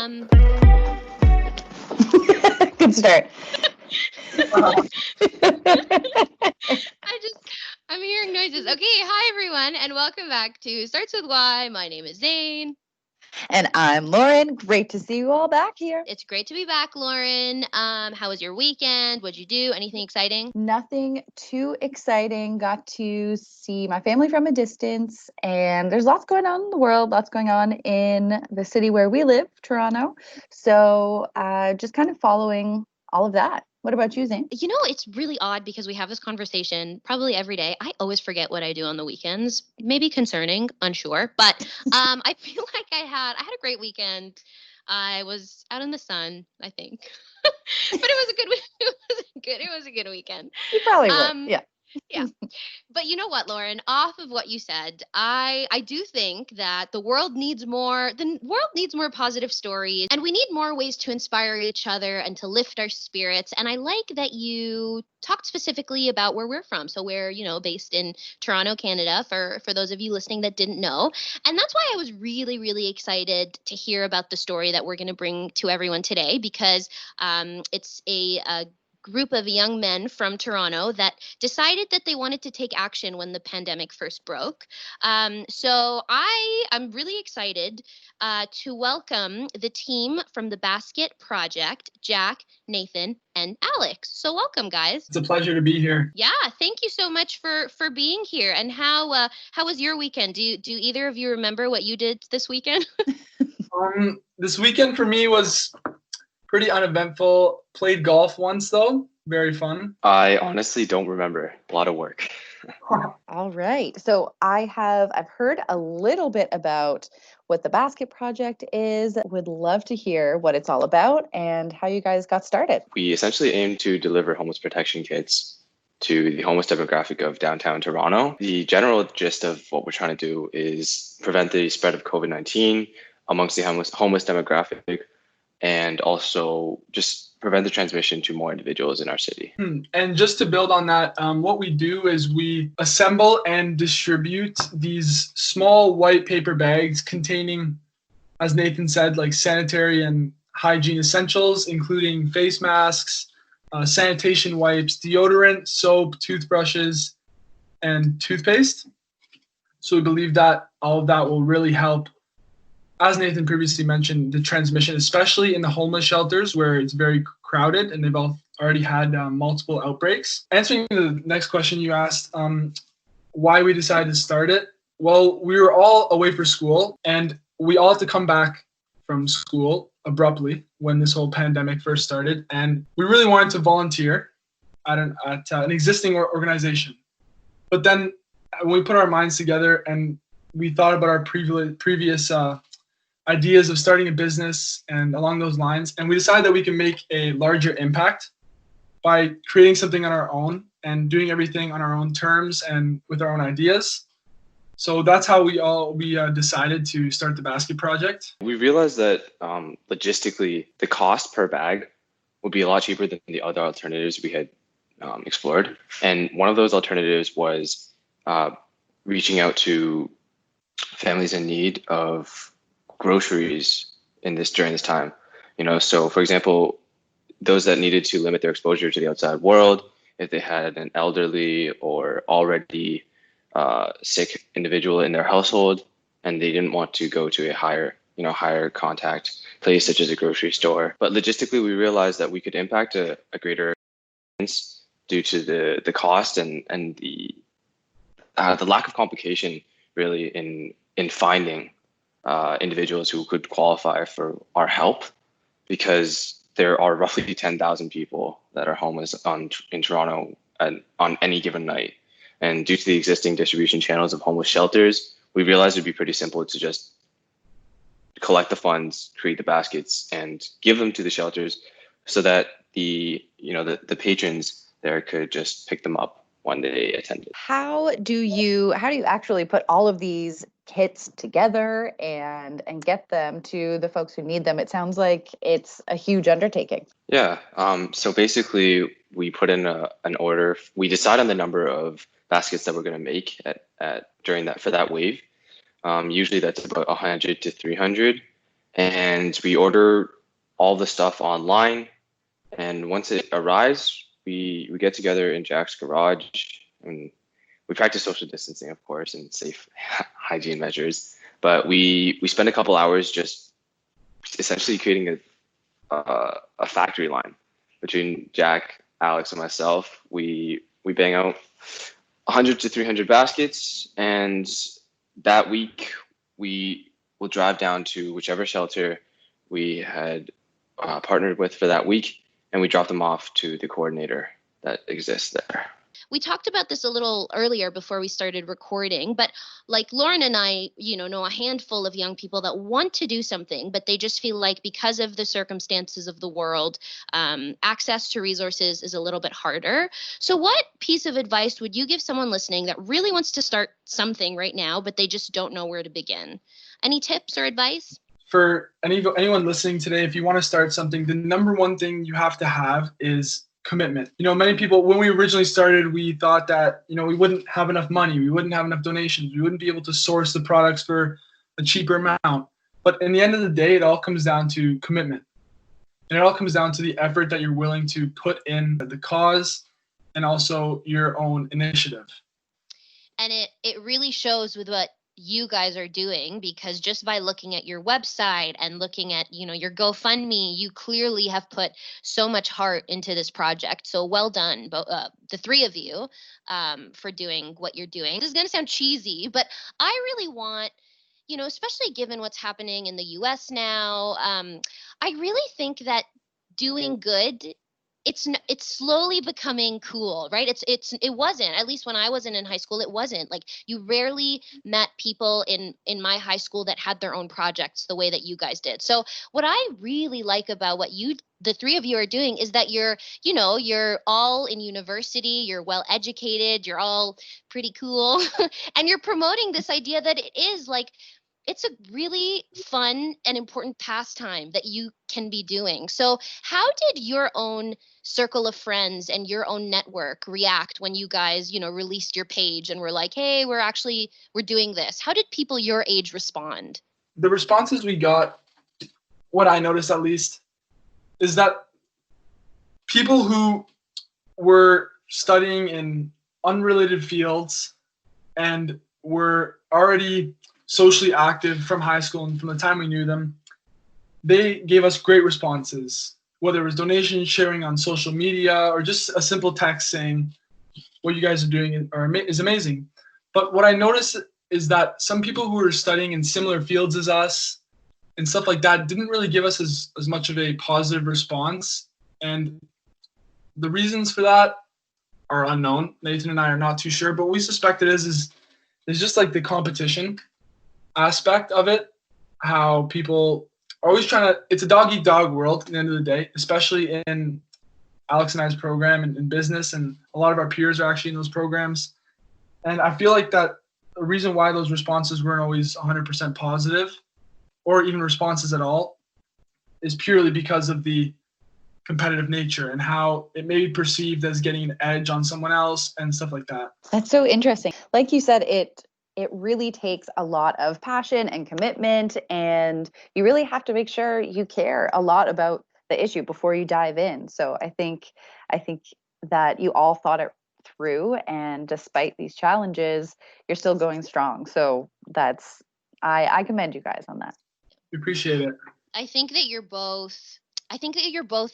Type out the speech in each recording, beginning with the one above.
Good start. I'm hearing noises. Okay, hi everyone, and welcome back to Starts With Why. My name is Zein. And I'm Lauren. Great to see you all back here. It's great to be back, Lauren. How was your weekend? What'd you do? Anything exciting? Nothing too exciting. Got to see my family from a distance, and there's lots going on in the world, lots going on in the city where we live, Toronto. So just kind of following all of that. What about you, Zane? You know, it's really odd because we have this conversation probably every day. I always forget what I do on the weekends. Maybe concerning, unsure. But I feel like I had a great weekend. I was out in the sun, I think. But it was a good it was a good weekend. You probably would. Yeah. Yeah. But you know what, Lauren, off of what you said, I do think that the world needs more positive stories, and we need more ways to inspire each other and to lift our spirits. And I like that you talked specifically about where we're from. So we're, based in Toronto, Canada, for those of you listening that didn't know. And that's why I was really, really excited to hear about the story that we're going to bring to everyone today, because it's a group of young men from Toronto that decided that they wanted to take action when the pandemic first broke. So I'm really excited to welcome the team from the Basket Project, Jack, Nathan, and Alex. So welcome, guys. It's a pleasure to be here. Yeah, thank you so much for being here. And how was your weekend? Do either of you remember what you did this weekend? This weekend for me was pretty uneventful. Played golf once though. Very fun. I honestly don't remember. A lot of work. All right. So I've heard a little bit about what the Basket Project is. Would love to hear what it's all about and how you guys got started. We essentially aim to deliver homeless protection kits to the homeless demographic of downtown Toronto. The general gist of what we're trying to do is prevent the spread of COVID-19 amongst the homeless demographic, and also just prevent the transmission to more individuals in our city. And just to build on that, what we do is we assemble and distribute these small white paper bags containing, as Nathan said, like sanitary and hygiene essentials, including face masks, sanitation wipes, deodorant, soap, toothbrushes, and toothpaste. So we believe that all of that will really help, as Nathan previously mentioned, the transmission, especially in the homeless shelters where it's very crowded and they've all already had multiple outbreaks. Answering the next question you asked, why we decided to start it. Well, we were all away for school and we all had to come back from school abruptly when this whole pandemic first started. And we really wanted to volunteer at an existing organization. But then when we put our minds together and we thought about our previous ideas of starting a business and along those lines. And we decided that we can make a larger impact by creating something on our own and doing everything on our own terms and with our own ideas. So that's how we decided to start the Basket Project. We realized that logistically, the cost per bag would be a lot cheaper than the other alternatives we had explored. And one of those alternatives was reaching out to families in need of groceries during this time. So for example, those that needed to limit their exposure to the outside world, if they had an elderly or already sick individual in their household and they didn't want to go to a higher contact place such as a grocery store. But logistically, we realized that we could impact a greater audience due to the cost and the lack of complication really in finding individuals who could qualify for our help, because there are roughly 10,000 people that are homeless in Toronto on any given night. And due to the existing distribution channels of homeless shelters, we realized it'd be pretty simple to just collect the funds, create the baskets, and give them to the shelters so that the patrons there could just pick them up when they attended. How do you actually put all of these kits together and get them to the folks who need them? It sounds like it's a huge undertaking. Yeah. So basically, we put in an order. We decide on the number of baskets that we're going to make for that wave. Usually that's about 100 to 300. and we order all the stuff online. And once it arrives, we get together in Jack's garage, and we practice social distancing, of course, and safe hygiene measures. But we spend a couple hours just essentially creating a factory line between Jack, Alex, and myself. We bang out 100 to 300 baskets, and that week we will drive down to whichever shelter we had partnered with for that week, and we drop them off to the coordinator that exists there. We talked about this a little earlier before we started recording, but like Lauren and I, know a handful of young people that want to do something, but they just feel like because of the circumstances of the world, access to resources is a little bit harder. So what piece of advice would you give someone listening that really wants to start something right now, but they just don't know where to begin? Any tips or advice? For anyone listening today, if you want to start something, the number one thing you have to have is commitment. Many people, when we originally started, we thought that, we wouldn't have enough money. We wouldn't have enough donations. We wouldn't be able to source the products for a cheaper amount. But in the end of the day, it all comes down to commitment. And it all comes down to the effort that you're willing to put in the cause and also your own initiative. And it really shows with what you guys are doing, because just by looking at your website and looking at, your GoFundMe, you clearly have put so much heart into this project. So well done, the three of you, for doing what you're doing. This is going to sound cheesy, but I really want, especially given what's happening in the US now, I really think that doing good, it's slowly becoming cool, right? It wasn't, at least when I wasn't in high school, it wasn't. Like, you rarely met people in my high school that had their own projects the way that you guys did. So what I really like about what the three of you are doing is that you're all in university, you're well educated, you're all pretty cool, and you're promoting this idea that it is like, it's a really fun and important pastime that you can be doing. So how did your own circle of friends and your own network react when you guys, released your page and were like, hey, we're doing this? How did people your age respond? The responses we got, what I noticed at least, is that people who were studying in unrelated fields and were already socially active from high school and from the time we knew them, they gave us great responses, whether it was donations, sharing on social media, or just a simple text saying what you guys are doing is amazing. But what I noticed is that some people who were studying in similar fields as us and stuff like that didn't really give us as much of a positive response. And the reasons for that are unknown. Nathan and I are not too sure, but we suspect it is just like the competition aspect of it, how people are always trying to, it's a dog-eat-dog world at the end of the day, especially in Alex and I's program and in business, and a lot of our peers are actually in those programs. And I feel like that the reason why those responses weren't always 100% positive, or even responses at all, is purely because of the competitive nature and how it may be perceived as getting an edge on someone else and stuff like that. That's so interesting. Like you said, it really takes a lot of passion and commitment, and you really have to make sure you care a lot about the issue before you dive in. So I think that you all thought it through, and despite these challenges, you're still going strong. So I commend you guys on that. We appreciate it. I think that you're both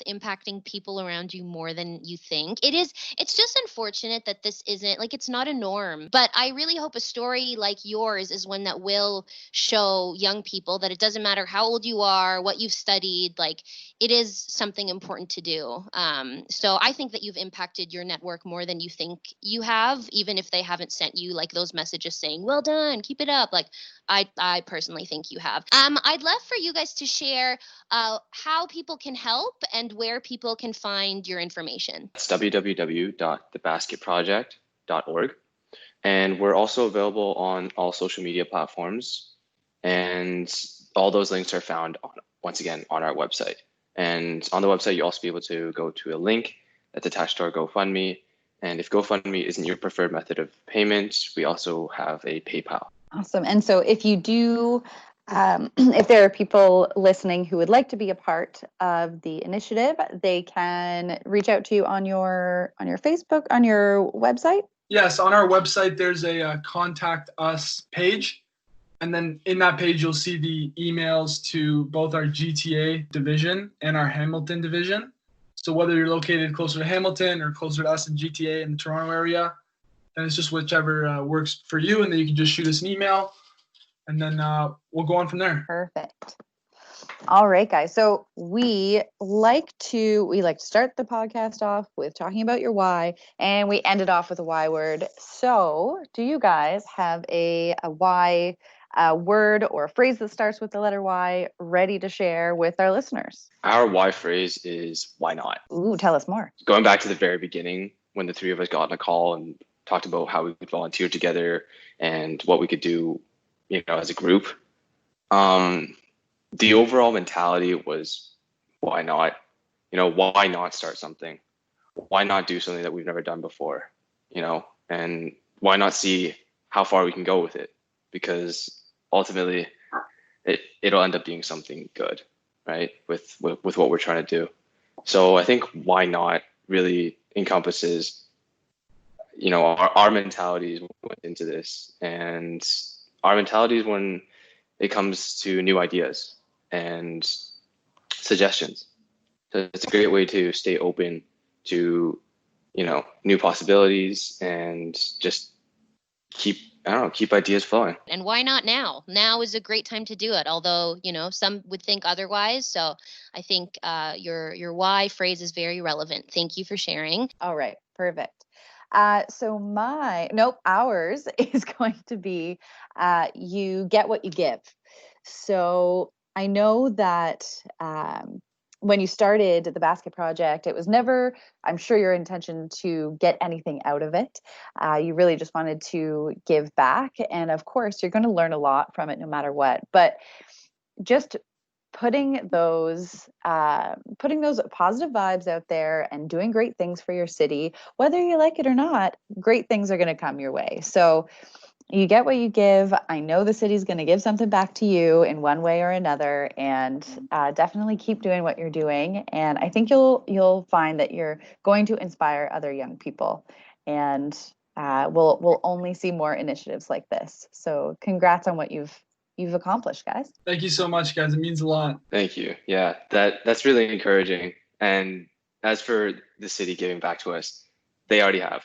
impacting people around you more than you think. It's just unfortunate that this isn't, like, it's not a norm. But I really hope a story like yours is one that will show young people that it doesn't matter how old you are, what you've studied, like, it is something important to do. So I think that you've impacted your network more than you think you have, even if they haven't sent you like those messages saying, well done, keep it up. Like, I personally think you have. I'd love for you guys to share how people can help and where people can find your information. It's www.thebasketproject.org. And we're also available on all social media platforms. And all those links are found, once again, on our website. And on the website, you'll also be able to go to a link that's attached to our GoFundMe. And if GoFundMe isn't your preferred method of payment, we also have a PayPal. Awesome. And so if you do If there are people listening who would like to be a part of the initiative, they can reach out to you on your Facebook, on your website. Yes, on our website, there's a contact us page. And then in that page, you'll see the emails to both our GTA division and our Hamilton division. So whether you're located closer to Hamilton or closer to us in GTA in the Toronto area, then it's just whichever works for you. And then you can just shoot us an email, and then we'll go on from there. Perfect. All right, guys. So we like to start the podcast off with talking about your why, and we end it off with a why word. So do you guys have a why word or a phrase that starts with the letter Y ready to share with our listeners? Our why phrase is why not? Ooh, tell us more. Going back to the very beginning when the three of us got on a call and talked about how we could volunteer together and what we could do, as a group. The overall mentality was why not? Why not start something? Why not do something that we've never done before? And why not see how far we can go with it? Because ultimately it'll end up being something good, right? With what we're trying to do. So I think why not really encompasses, our mentalities went into this, and our mentalities when it comes to new ideas and suggestions. So it's a great way to stay open to, new possibilities and just keep ideas flowing. And why not now? Now is a great time to do it. Although, some would think otherwise. So I think your why phrase is very relevant. Thank you for sharing. All right, perfect. Ours is going to be you get what you give. So I know that when you started the basket project, it was never, I'm sure, your intention to get anything out of it. You really just wanted to give back. And of course, you're going to learn a lot from it no matter what. But just putting those positive vibes out there and doing great things for your city, whether you like it or not, great things are going to come your way. So you get what you give. I know the city's going to give something back to you in one way or another, and definitely keep doing what you're doing. And I think you'll find that you're going to inspire other young people, and we'll only see more initiatives like this. So congrats on what you've accomplished, guys. Thank you so much, guys. It means a lot. Thank you. Yeah, that's really encouraging. And as for the city giving back to us, they already have,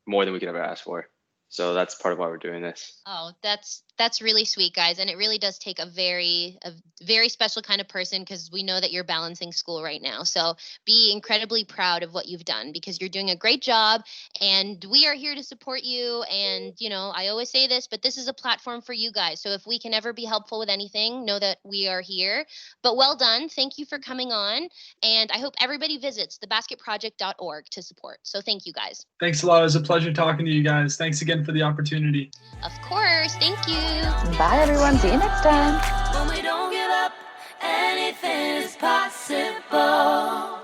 more than we could ever ask for. So that's part of why we're doing this. Oh, that's really sweet, guys. And it really does take a very special kind of person, because we know that you're balancing school right now. So be incredibly proud of what you've done, because you're doing a great job, and we are here to support you. And, I always say this, but this is a platform for you guys. So if we can ever be helpful with anything, know that we are here. But well done. Thank you for coming on. And I hope everybody visits thebasketproject.org to support. So thank you, guys. Thanks a lot. It was a pleasure talking to you guys. Thanks again for the opportunity. Of course. Thank you. Bye, everyone. See you next time. When we don't give up, anything is possible.